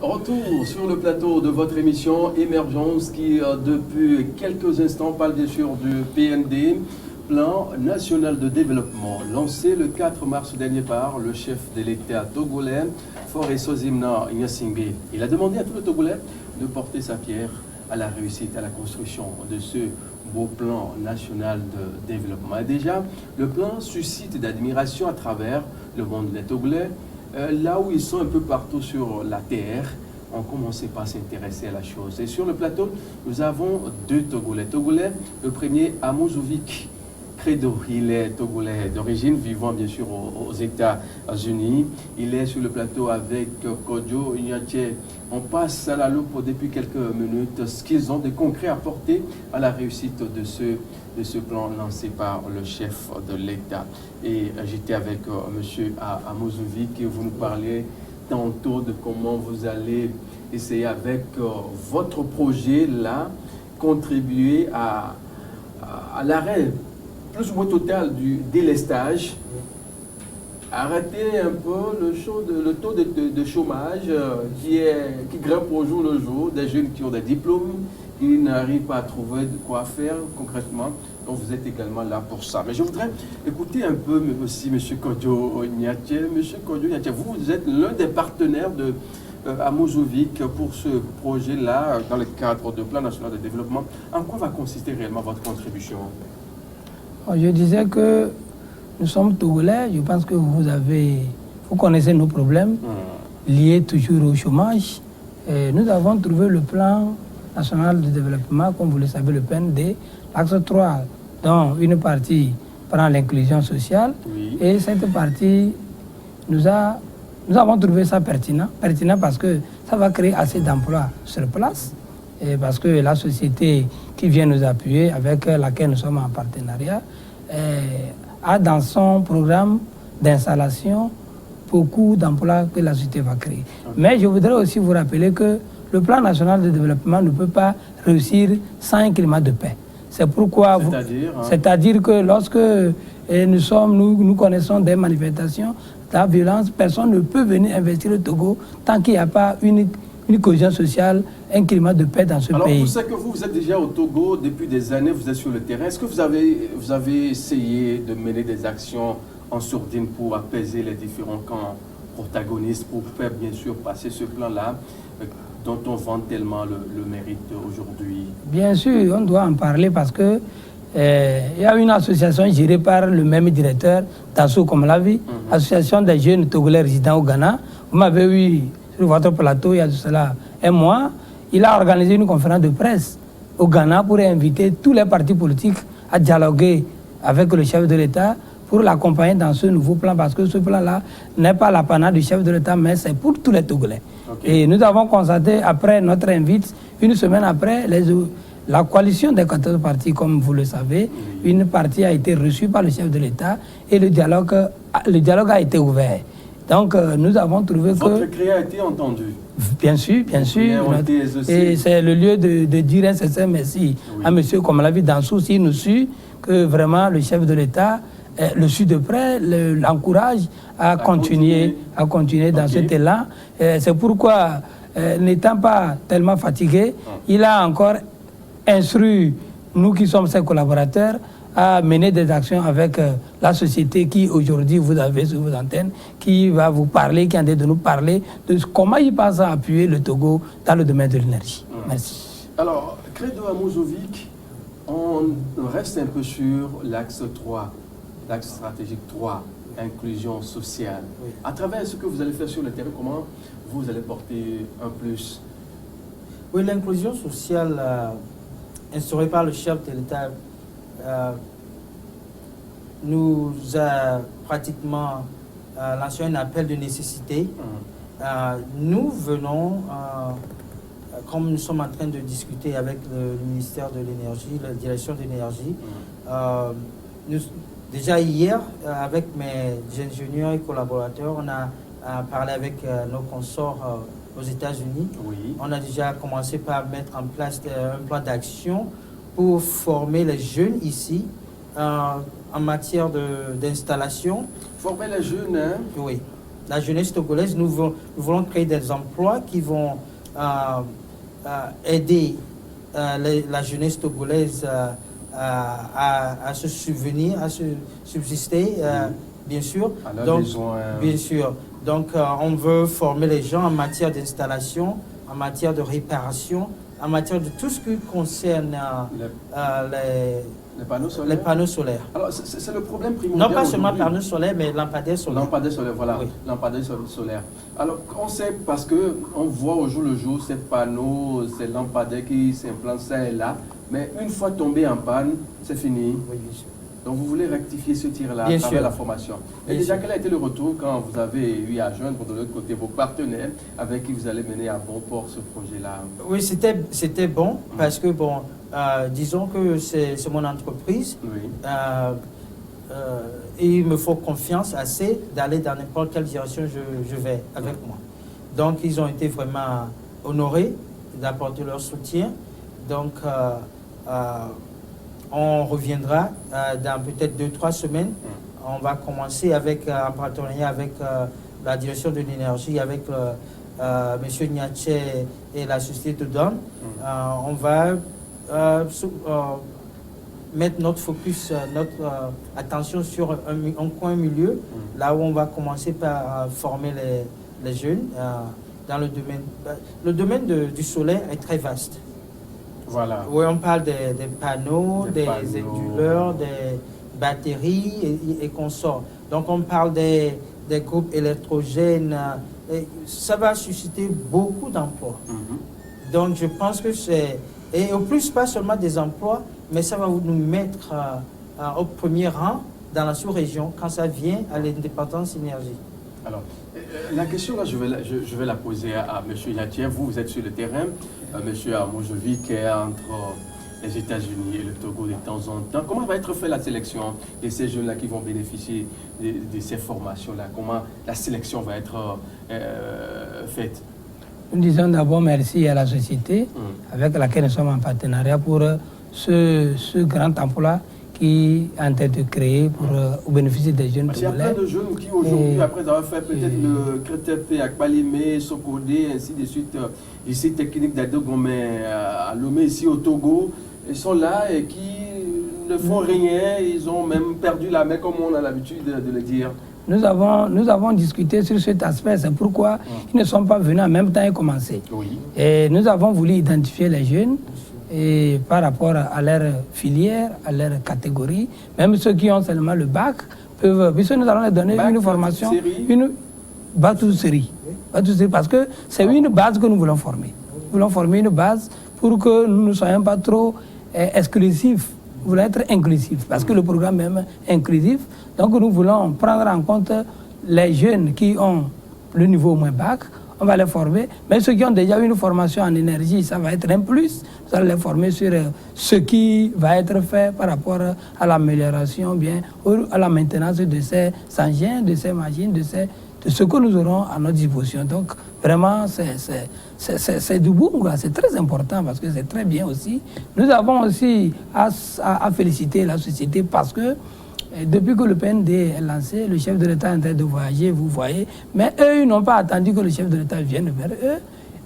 Retour sur le plateau de votre émission Émergence qui, depuis quelques instants, parle bien sûr du PND, Plan National de Développement, lancé le 4 mars dernier par le chef de l'État togolais, Faure Sozimna Nyassingbe. Il a demandé à tous les Togolais de porter sa pierre à la réussite, à la construction de ce beau plan national de développement. Et déjà, le plan suscite d'admiration à travers le monde des Togolais. Là où ils sont un peu partout sur la terre, ont commencé par s'intéresser à la chose. Et sur le plateau, nous avons deux Togolais. Togolais, le premier, Amouzovic Credo. Il est Togolais d'origine, vivant bien sûr aux États-Unis. Il est sur le plateau avec Kodjo Nyache. On passe à la loupe depuis quelques minutes ce qu'ils ont de concret à apporter à la réussite de ce plan lancé par le chef de l'État. Et j'étais avec M. Amouzovic et vous nous parlez tantôt de comment vous allez essayer avec votre projet là, contribuer à l'arrêt plus ou moins total du délestage, arrêter un peu le taux de chômage qui grimpe au jour le jour, des jeunes qui ont des diplômes, qui n'arrivent pas à trouver de quoi faire concrètement. Donc vous êtes également là pour ça. Mais je voudrais écouter un peu aussi M. Kodjo Nyache. M. Kodjo Nyache, vous êtes l'un des partenaires de Amouzovic pour ce projet-là dans le cadre du Plan national de développement. En quoi va consister réellement votre contribution? Je disais que nous sommes Togolais. Je pense que vous connaissez nos problèmes liés toujours au chômage. Et nous avons trouvé le plan national de développement, comme vous le savez, le PND, l'axe 3, dont une partie prend l'inclusion sociale. Oui. Et cette partie, nous avons trouvé ça pertinent parce que ça va créer assez d'emplois sur place. Et parce que la société qui vient nous appuyer, avec laquelle nous sommes en partenariat, a dans son programme d'installation beaucoup d'emplois que la société va créer. Mais je voudrais aussi vous rappeler que le plan national de développement ne peut pas réussir sans un climat de paix. C'est pourquoi... C'est-à-dire que lorsque nous connaissons des manifestations, la violence, personne ne peut venir investir au Togo tant qu'il n'y a pas une cohésion sociale, un climat de paix dans ce pays. Alors, vous savez que vous êtes déjà au Togo depuis des années, vous êtes sur le terrain. Est-ce que vous avez essayé de mener des actions en sourdine pour apaiser les différents camps protagonistes, pour faire bien sûr passer ce plan-là dont on vante tellement le mérite aujourd'hui? Bien sûr, on doit en parler parce que il y a une association gérée par le même directeur, Tasso Komalavi, association des jeunes Togolais résidents au Ghana. Vous m'avez eu sur votre plateau il y a de cela un mois. Il a organisé une conférence de presse au Ghana pour inviter tous les partis politiques à dialoguer avec le chef de l'État pour l'accompagner dans ce nouveau plan, parce que ce plan-là n'est pas l'apanage du chef de l'État, mais c'est pour tous les Togolais. Okay. Et nous avons constaté, après notre invite, une semaine après, la coalition des 14 partis, comme vous le savez, une partie a été reçue par le chef de l'État et le dialogue a été ouvert. Donc nous avons trouvé que... Votre cri a été entendu? Bien sûr, bien sûr. Et c'est le lieu de dire un sincère merci à M. Komalavi Dansou, s'il nous suit, que vraiment le chef de l'État le suit de près, l'encourage à continuer dans cet élan. C'est pourquoi, n'étant pas tellement fatigué, il a encore instruit nous qui sommes ses collaborateurs à mener des actions avec la société qui aujourd'hui vous avez sur vos antennes, qui va vous parler, qui est en train de nous parler de comment il pense à appuyer le Togo dans le domaine de l'énergie. Merci. Alors, Credo Amouzovic, on reste un peu sur l'axe 3, l'axe stratégique 3, inclusion sociale. Oui. À travers ce que vous allez faire sur le terrain, comment vous allez porter un plus? Oui, l'inclusion sociale instaurée par le chef de l'État nous a pratiquement lancé un appel de nécessité. Nous venons, comme nous sommes en train de discuter avec le ministère de l'Énergie, la direction de l'énergie, déjà hier, avec mes ingénieurs et collaborateurs, on a parlé avec nos consorts aux États-Unis. Oui. On a déjà commencé par mettre en place un plan d'action pour former les jeunes ici en matière d'installation. Former les jeunes, hein? Oui. la jeunesse togolaise, nous voulons créer des emplois qui vont aider la jeunesse togolaise à se souvenir, à se subsister, bien sûr. Donc, bien sûr. Donc, on veut former les gens en matière d'installation, en matière de réparation, en matière de tout ce qui concerne les panneaux solaires. Alors, c'est le problème primordial. Non pas seulement panneaux solaires, mais lampadaires solaires. Lampadaires solaires, voilà. Oui. Lampadaires solaires. Alors, on sait parce qu'on voit au jour le jour ces panneaux, ces lampadaires qui s'implantent ça et là, mais une fois tombés en panne, c'est fini. Oui, bien sûr. Donc, vous voulez rectifier ce tir-là à travers la formation. Et déjà, quel a été le retour quand vous avez eu à joindre de l'autre côté vos partenaires avec qui vous allez mener à bon port ce projet-là? Oui, c'était bon parce que, bon, disons que c'est mon entreprise. Oui. Et il me faut confiance assez d'aller dans n'importe quelle direction je vais avec moi. Donc, ils ont été vraiment honorés d'apporter leur soutien. Donc, on reviendra dans peut-être 2-3 semaines. On va commencer avec, en partenariat avec la direction de l'énergie, avec M. Niache et la société de Don. On va mettre notre focus, notre attention sur un coin milieu, là où on va commencer par former les jeunes dans le domaine. Le domaine du solaire est très vaste. Voilà. Oui, on parle des panneaux, des onduleurs, des batteries et consorts. Donc on parle des groupes électrogènes. Et ça va susciter beaucoup d'emplois. Donc je pense que c'est... Et au plus, pas seulement des emplois, mais ça va nous mettre au premier rang dans la sous-région quand ça vient à l'indépendance énergie. Alors, la question, là, je vais la poser à M. Yatien. Vous êtes sur le terrain. M. Amojovic est entre les États-Unis et le Togo de temps en temps. Comment va être faite la sélection de ces jeunes-là qui vont bénéficier de ces formations-là? Comment la sélection va être faite? Nous disons d'abord merci à la société avec laquelle nous sommes en partenariat pour ce grand emploi qui est en train de créer pour au bénéfice des jeunes togolais. Il y a plein de jeunes qui aujourd'hui, après avoir fait peut-être le Crétepe à Kpalimé, Sokodé, ainsi de suite, lycée technique d'Adogomé à Lomé, ici au Togo, ils sont là et qui ne font rien, ils ont même perdu la main comme on a l'habitude de le dire. Nous avons discuté sur cet aspect, c'est pourquoi ils ne sont pas venus en même temps et commencer. Oui. Et nous avons voulu identifier les jeunes et par rapport à leur filière, à leur catégorie, même ceux qui ont seulement le bac peuvent, puisque nous allons leur donner une formation, une bateau-série, parce que c'est une base que nous voulons former. Nous voulons former une base pour que nous ne soyons pas trop exclusifs. Nous voulons être inclusifs, parce que le programme est même inclusif. Donc nous voulons prendre en compte les jeunes qui ont le niveau moins bac, on va les former. Mais ceux qui ont déjà une formation en énergie, ça va être un plus. Nous allons les former sur ce qui va être fait par rapport à l'amélioration, bien, à la maintenance de ces engins, de ces machines, de ce que nous aurons à notre disposition. Donc vraiment, c'est du bon, c'est très important parce que c'est très bien aussi. Nous avons aussi à féliciter la société parce que depuis que le PND est lancé, le chef de l'État est en train de voyager, vous voyez. Mais eux, ils n'ont pas attendu que le chef de l'État vienne vers eux.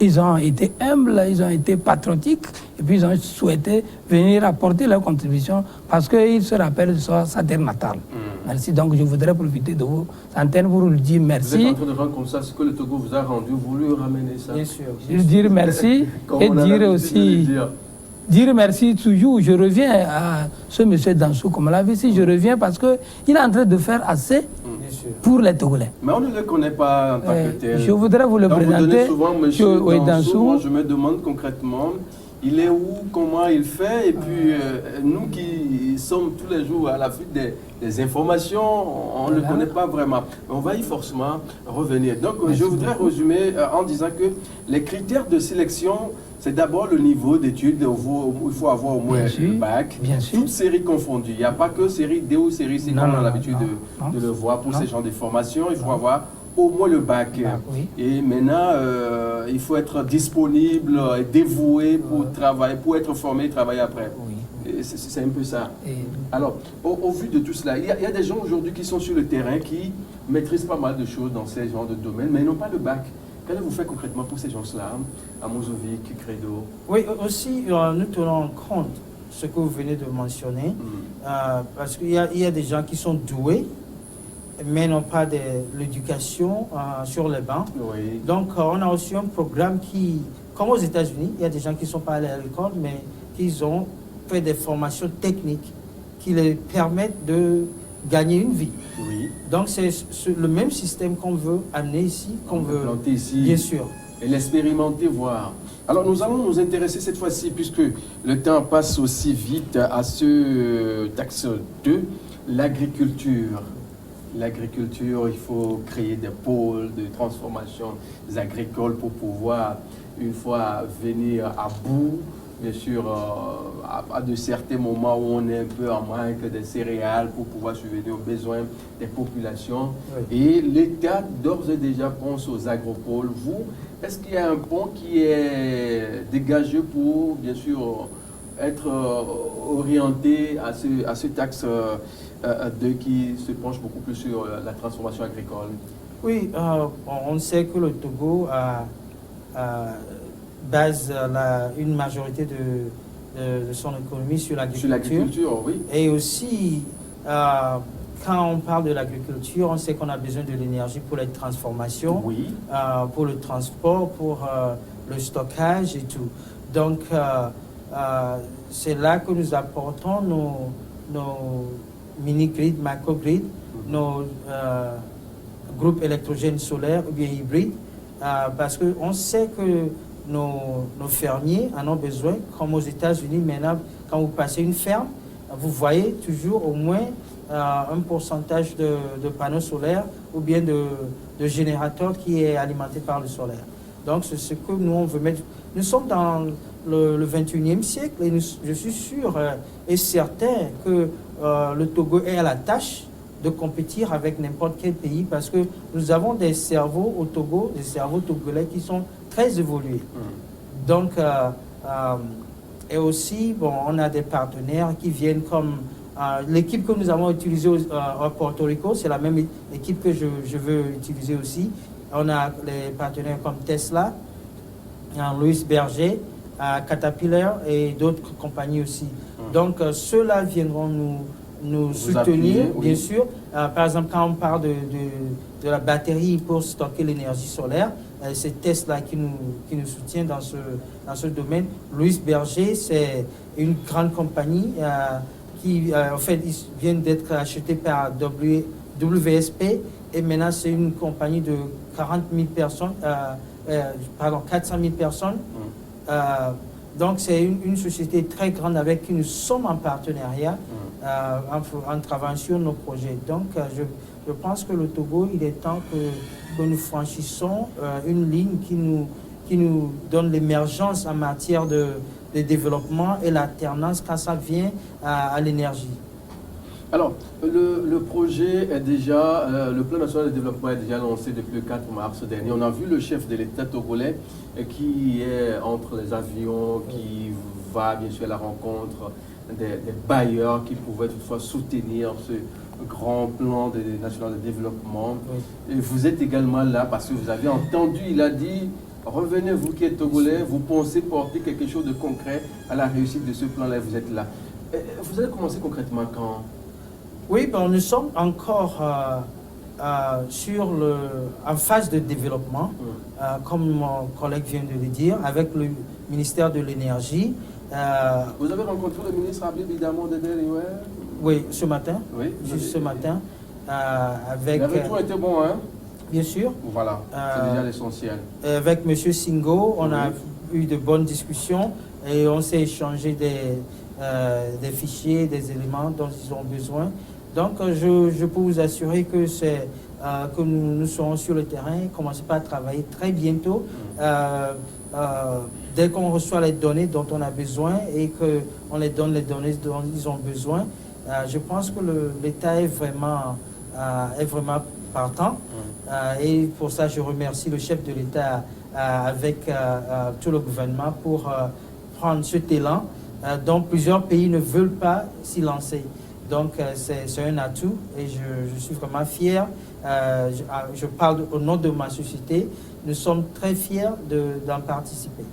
Ils ont été humbles, ils ont été patriotiques, et puis ils ont souhaité venir apporter leur contribution parce qu'ils se rappellent de sa terre natale. Merci. Donc je voudrais profiter de vos antennes pour vous dire merci. Vous êtes en train de rendre comme ça ce que le Togo vous a rendu, vous lui ramenez ça. Bien sûr. Dire merci et dire aussi... Dire merci toujours, je reviens à ce monsieur Dansou, comme l'a vu ici, je reviens parce qu'il est en train de faire assez pour les Togolais. Mais on ne le connaît pas en tant que tel. Je voudrais vous le présenter. Vous donnez souvent monsieur Dansou, moi je me demande concrètement, il est où, comment il fait, et puis nous qui sommes tous les jours à la fuite des informations, on ne le connaît pas vraiment. Mais on va y forcément revenir. Donc je voudrais résumer en disant que les critères de sélection, c'est d'abord le niveau d'études, il faut avoir au moins le bac, toutes séries confondues. Il n'y a pas que série D ou série C, comme on a l'habitude de le voir pour ces genres de formations. Il faut avoir au moins le bac. Et maintenant, il faut être disponible et dévoué pour travailler, pour être formé et travailler après. Et C'est un peu ça. Alors, au vu de tout cela, il y a des gens aujourd'hui qui sont sur le terrain, qui maîtrisent pas mal de choses dans ces genres de domaines, mais ils n'ont pas le bac. Qu'allez-vous faire concrètement pour ces gens-là, à Mozovic, Credo? Oui, aussi, nous tenons en compte ce que vous venez de mentionner, parce qu'il y a des gens qui sont doués, mais n'ont pas de l'éducation sur les bancs. Oui. Donc, on a aussi un programme qui, comme aux États-Unis, il y a des gens qui ne sont pas allés à l'école, mais qui ont fait des formations techniques qui les permettent de gagner une vie. Oui. Donc, c'est le même système qu'on veut amener ici, qu'on veut planter ici. Bien sûr. Et l'expérimenter, voir. Alors, nous allons nous intéresser cette fois-ci, puisque le temps passe aussi vite, à ce taxe 2, l'agriculture. L'agriculture, il faut créer des pôles de transformation agricoles pour pouvoir, une fois venir à bout, bien sûr, à de certains moments où on est un peu en manque de céréales pour pouvoir subvenir aux besoins des populations. Oui. Et l'État, d'ores et déjà, pense aux agropoles. Vous, est-ce qu'il y a un pont qui est dégagé pour, bien sûr, être orienté à ce taxe 2 qui se penche beaucoup plus sur la transformation agricole? Oui, on sait que le Togo base une majorité de son économie sur l'agriculture. Sur l'agriculture, oui. Et aussi, quand on parle de l'agriculture, on sait qu'on a besoin de l'énergie pour les transformations, oui. Pour le transport, pour le stockage et tout. Donc, c'est là que nous apportons nos mini-grids, macro-grids, nos groupes électrogènes solaires ou bien hybrides, parce qu'on sait que nos fermiers en ont besoin, comme aux États-Unis maintenant, quand vous passez une ferme, vous voyez toujours au moins un pourcentage de panneaux solaires ou bien de générateurs qui est alimenté par le solaire. Donc c'est ce que nous on veut mettre. Nous sommes dans le 21e siècle et je suis sûr et certain que le Togo est à la tâche de compétir avec n'importe quel pays parce que nous avons des cerveaux au Togo, des cerveaux togolais qui sont très évolués. Donc, et aussi, bon, on a des partenaires qui viennent comme l'équipe que nous avons utilisée à Porto Rico, c'est la même équipe que je veux utiliser aussi. On a les partenaires comme Tesla, Louis Berger, Caterpillar et d'autres compagnies aussi. Donc, ceux-là viendront nous soutenir, appuyer, bien sûr. Par exemple, quand on parle de la batterie pour stocker l'énergie solaire, c'est Tesla qui nous soutient dans ce domaine. Louis Berger, c'est une grande compagnie qui, en fait, vient d'être achetée par WSP et maintenant c'est une compagnie de 40 000 personnes, 400 000 personnes. Donc c'est une société très grande avec qui nous sommes en partenariat en travaillant sur nos projets. Donc je pense que le Togo, il est temps que nous franchissons une ligne qui nous donne l'émergence en matière de développement et l'alternance quand ça vient à l'énergie. Alors, le projet est déjà, le plan national de développement est déjà lancé depuis le 4 mars dernier. On a vu le chef de l'État togolais qui est entre les avions, qui va bien sûr à la rencontre des bailleurs qui pouvaient toutefois soutenir ce grand plan national de développement. Oui. Et vous êtes également là parce que vous avez entendu, il a dit, revenez vous qui êtes togolais, vous pensez porter quelque chose de concret à la réussite de ce plan-là, vous êtes là. Et vous allez commencer concrètement quand? Oui, bon, nous sommes encore en phase de développement, comme mon collègue vient de le dire, avec le ministère de l'Énergie. Vous avez rencontré le ministre Habib Idamo de Delaware? Oui, ce matin. Oui, juste ce matin. Avec, le retour était bon, hein? Bien sûr. Voilà, c'est déjà l'essentiel. Avec M. Singo, on a eu de bonnes discussions et on s'est échangé des fichiers, des éléments dont ils ont besoin. Donc, je peux vous assurer que que nous serons sur le terrain, commencer à travailler très bientôt. Dès qu'on reçoit les données dont on a besoin et qu'on les donne les données dont ils ont besoin, je pense que l'État est vraiment partant. Et pour ça, je remercie le chef de l'État avec tout le gouvernement pour prendre cet élan dont plusieurs pays ne veulent pas s'y lancer. Donc c'est un atout et je suis vraiment fier. Je parle au nom de ma société. Nous sommes très fiers d'en participer.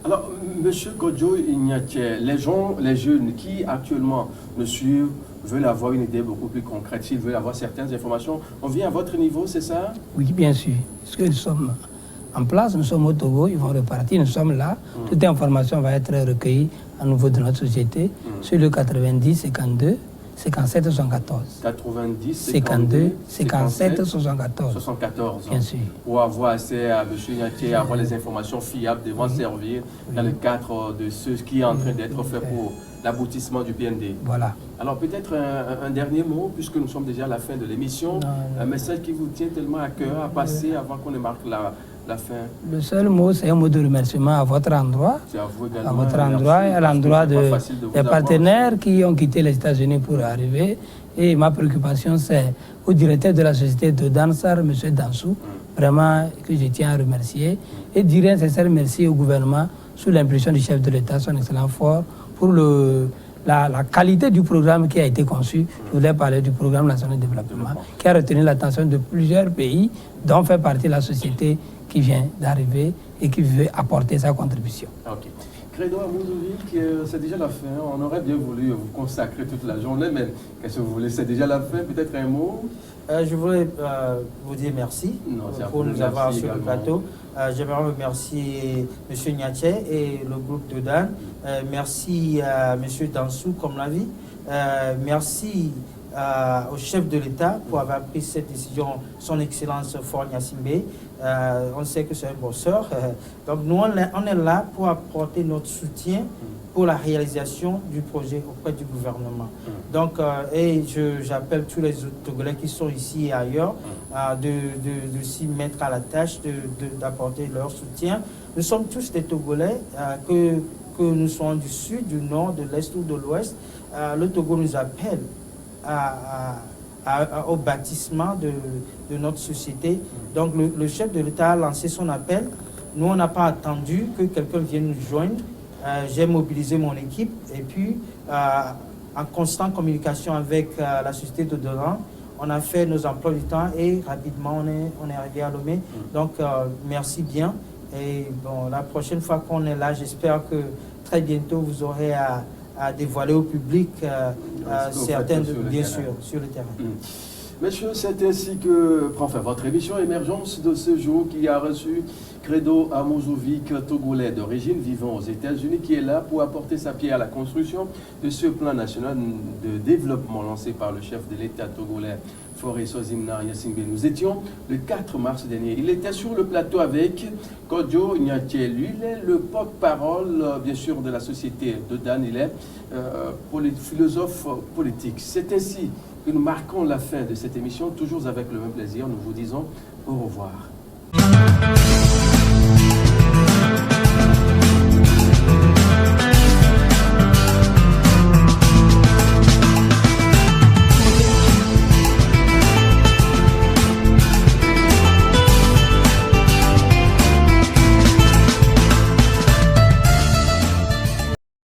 Alors, M. Kodjo Ignatie, les jeunes qui actuellement nous suivent veulent avoir une idée beaucoup plus concrète, s'ils veulent avoir certaines informations, on vient à votre niveau, c'est ça? Oui, bien sûr. Parce que nous sommes en place, nous sommes au Togo, ils vont repartir, nous sommes là. Toute information va être recueillie à nouveau de notre société sur le 90 52 57 74. 90 52 57 74. 74. Bien sûr. Pour avoir accès à M. Ignatie, avoir les informations fiables devant servir dans le cadre de ce qui est en train d'être fait pour l'aboutissement du PND. Voilà. Alors peut-être un dernier mot, puisque nous sommes déjà à la fin de l'émission, un message qui vous tient tellement à cœur à passer avant qu'on ne marque la fin. Le seul mot, c'est un mot de remerciement à votre endroit, à votre endroit et à l'endroit des partenaires qui ont quitté les États-Unis pour arriver. Et ma préoccupation, c'est au directeur de la société de Dansar, M. Dansou, vraiment que je tiens à remercier, et dire un sincère merci au gouvernement sous l'impulsion du chef de l'État, son excellent fort, pour la qualité du programme qui a été conçu. Je voulais parler du programme national de développement qui a retenu l'attention de plusieurs pays, dont fait partie la société qui vient d'arriver et qui veut apporter sa contribution. Ok. Credo Amouzovic, c'est déjà la fin. On aurait bien voulu vous consacrer toute la journée, mais qu'est-ce que vous voulez? C'est déjà la fin. Peut-être un mot? Je voulais vous dire merci pour nous avoir sur le plateau. J'aimerais remercier M. Ignatie et le groupe de Dan. Merci à M. Dansou, comme l'a dit. Merci au chef de l'État pour avoir pris cette décision, son Excellence Faure Gnassingbé. On sait que c'est un bosseur. Donc nous, on est là pour apporter notre soutien pour la réalisation du projet auprès du gouvernement. Donc, et j'appelle tous les autres Togolais qui sont ici et ailleurs de s'y mettre à la tâche, d'apporter leur soutien. Nous sommes tous des Togolais, que nous soyons du sud, du nord, de l'est ou de l'ouest. Le Togo nous appelle au bâtissement de notre société. Donc le chef de l'État a lancé son appel. Nous, on n'a pas attendu que quelqu'un vienne nous joindre. J'ai mobilisé mon équipe et puis en constante communication avec la société de Doran, on a fait nos emplois du temps et rapidement on est arrivé à Lomé. Donc merci bien. Et bon, la prochaine fois qu'on est là, j'espère que très bientôt vous aurez à dévoiler au public certaines, bien sûr, sur le terrain. Messieurs, c'est ainsi que prend fin votre émission Émergence de ce jour qui a reçu Credo Amouzovic, Togolais d'origine vivant aux États-Unis, qui est là pour apporter sa pierre à la construction de ce plan national de développement lancé par le chef de l'État togolais, Faure Sozimna Gnassingbé. Nous étions le 4 mars dernier. Il était sur le plateau avec Kodjo Ignatie. Lui, il est le porte-parole, bien sûr, de la société de Dan. Il est philosophe politique. C'est ainsi que nous marquons la fin de cette émission, toujours avec le même plaisir. Nous vous disons au revoir.